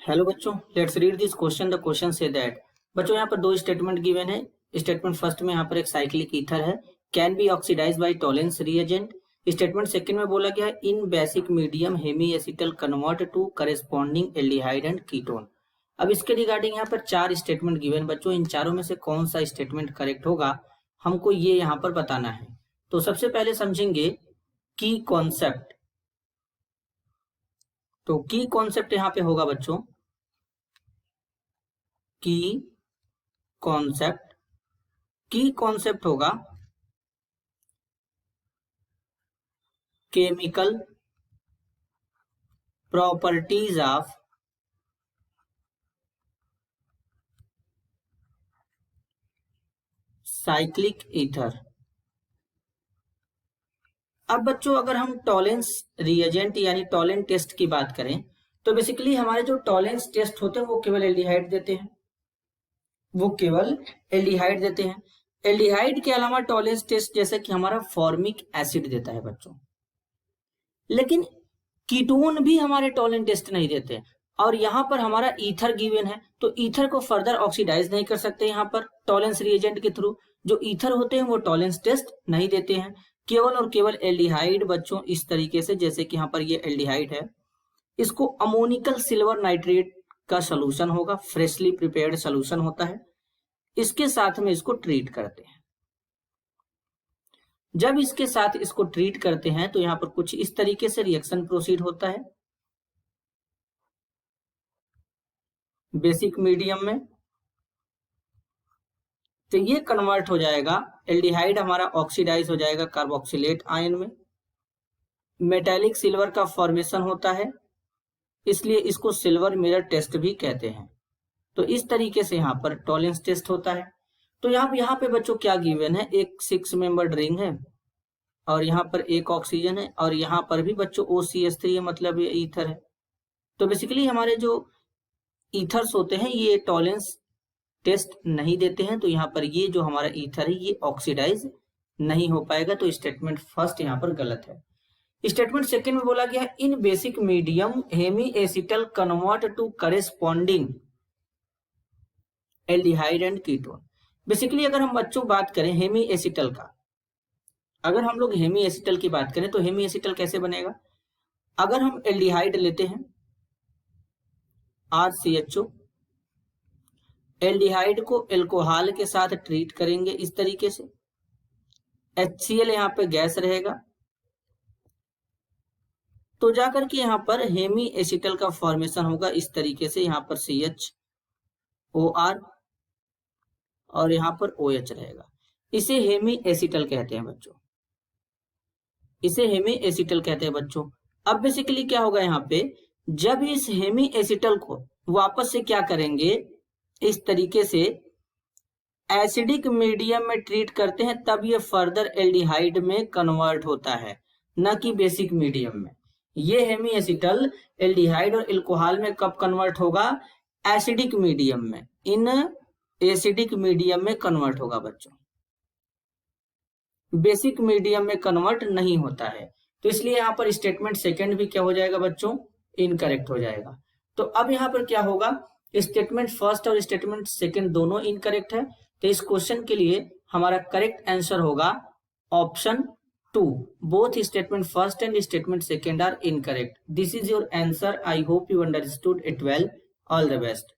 Hello बच्चों, let's read this question. The question says that बच्चों यहाँ पर दो स्टेटमेंट गिवन है। स्टेटमेंट फर्स्ट में यहाँ पर एक साइक्लिक ईथर है, can be oxidise by Tollens reagent. Statement second में बोला गया है in basic medium hemiacetal convert to corresponding aldehyde and ketone. अब इसके रिगार्डिंग यहाँ पर चार स्टेटमेंट गिवन बच्चों, इन चारों में से कौन सा स्टेटमेंट करेक्ट होगा हमको ये यहाँ पर बताना है। तो सबसे पहले समझेंगे की कॉन्सेप्ट। तो की कॉन्सेप्ट यहाँ पे होगा बच्चों की कॉन्सेप्ट होगा chemical properties of cyclic ether. अब बच्चों अगर हम टॉलेंस रिएजेंट यानी टॉलेंट टेस्ट की बात करें तो बेसिकली हमारे जो टॉलेंस टेस्ट होते हैं वो केवल एल्डिहाइड देते हैं, एल्डिहाइड के अलावा टॉलेंस टेस्ट जैसे कि हमारा फॉर्मिक एसिड देता है बच्चों, लेकिन कीटोन भी हमारे टॉलेंट टेस्ट नहीं देते हैं। और यहाँ पर हमारा ईथर गिवन है तो ईथर को फर्दर ऑक्सीडाइज नहीं कर सकते यहाँ पर टॉलेंस रिएजेंट के थ्रू। जो ईथर होते हैं वो टॉलेंस टेस्ट नहीं देते हैं, केवल और केवल एल्डिहाइड बच्चों इस तरीके से, जैसे कि यहाँ पर ये एल्डिहाइड है, इसको अमोनिकल सिल्वर नाइट्रेट का सोल्यूशन होगा, फ्रेशली प्रिपेयर्ड सोल्यूशन होता है, इसके साथ में इसको ट्रीट करते हैं। जब इसके साथ इसको ट्रीट करते हैं तो यहां पर कुछ इस तरीके से रिएक्शन प्रोसीड होता है बेसिक मीडियम में। तो ये कन्वर्ट हो जाएगा, एल्डिहाइड हमारा ऑक्सीडाइज हो जाएगा कार्बोक्सिलेट आयन में, मेटालिक सिल्वर का फॉर्मेशन होता है, इसलिए इसको सिल्वर मिरर टेस्ट भी कहते हैं। तो इस तरीके से यहाँ पर टॉलेंस टेस्ट होता है। तो यहाँ पे बच्चों क्या गिवन है, एक 6 मेंबर्ड रिंग है और यहाँ पर एक ऑक्सीजन है और यहाँ पर भी बच्चों OCH3 है, मतलब ये ईथर है। तो बेसिकली हमारे जो ईथर्स होते हैं ये टॉलेंस टेस्ट नहीं देते हैं, तो यहाँ पर ये जो हमारा ईथर है ये ऑक्सीडाइज नहीं हो पाएगा। तो स्टेटमेंट फर्स्ट यहाँ पर गलत है। स्टेटमेंट सेकंड में बोला गया in basic medium hemiacetal convert to corresponding aldehyde and ketone. Basically अगर हम बच्चों बात करें हेमी एसिटल का, अगर हम लोग हेमी एसिटल की बात करें तो हेमी एसिटल कैसे बनेगा, अगर हम एल्डिहाइड लेते हैं RCHO, एल्डिहाइड को एल्कोहल के साथ ट्रीट करेंगे इस तरीके से, HCl यहाँ पे गैस रहेगा, तो जाकर के यहाँ पर हेमी एसिटल का फॉर्मेशन होगा इस तरीके से, यहाँ पर CHOR और यहाँ पर OH रहेगा। इसे हेमी एसिटल कहते हैं बच्चों, इसे हेमी एसिटल कहते हैं बच्चों। अब बेसिकली क्या होगा यहाँ पे, जब इस हेमी एसिटल को वापस से क्या करेंगे, इस तरीके से एसिडिक मीडियम में ट्रीट करते हैं, तब ये फर्दर एल्डिहाइड में कन्वर्ट होता है, न कि बेसिक मीडियम में। ये हेमी एसिटल एल्डिहाइड और एल्कोहल में कब कन्वर्ट होगा, एसिडिक मीडियम में, इन एसिडिक मीडियम में कन्वर्ट होगा बच्चों, बेसिक मीडियम में कन्वर्ट नहीं होता है। तो इसलिए यहाँ पर स्टेटमेंट सेकंड भी क्या हो जाएगा बच्चों, इनकरेक्ट हो जाएगा। तो अब यहाँ पर क्या होगा, स्टेटमेंट फर्स्ट और स्टेटमेंट सेकंड दोनों इनकरेक्ट है। तो इस क्वेश्चन के लिए हमारा करेक्ट आंसर होगा option 2, both statement first and statement second are incorrect. This is your answer. I hope you understood it well. All the best.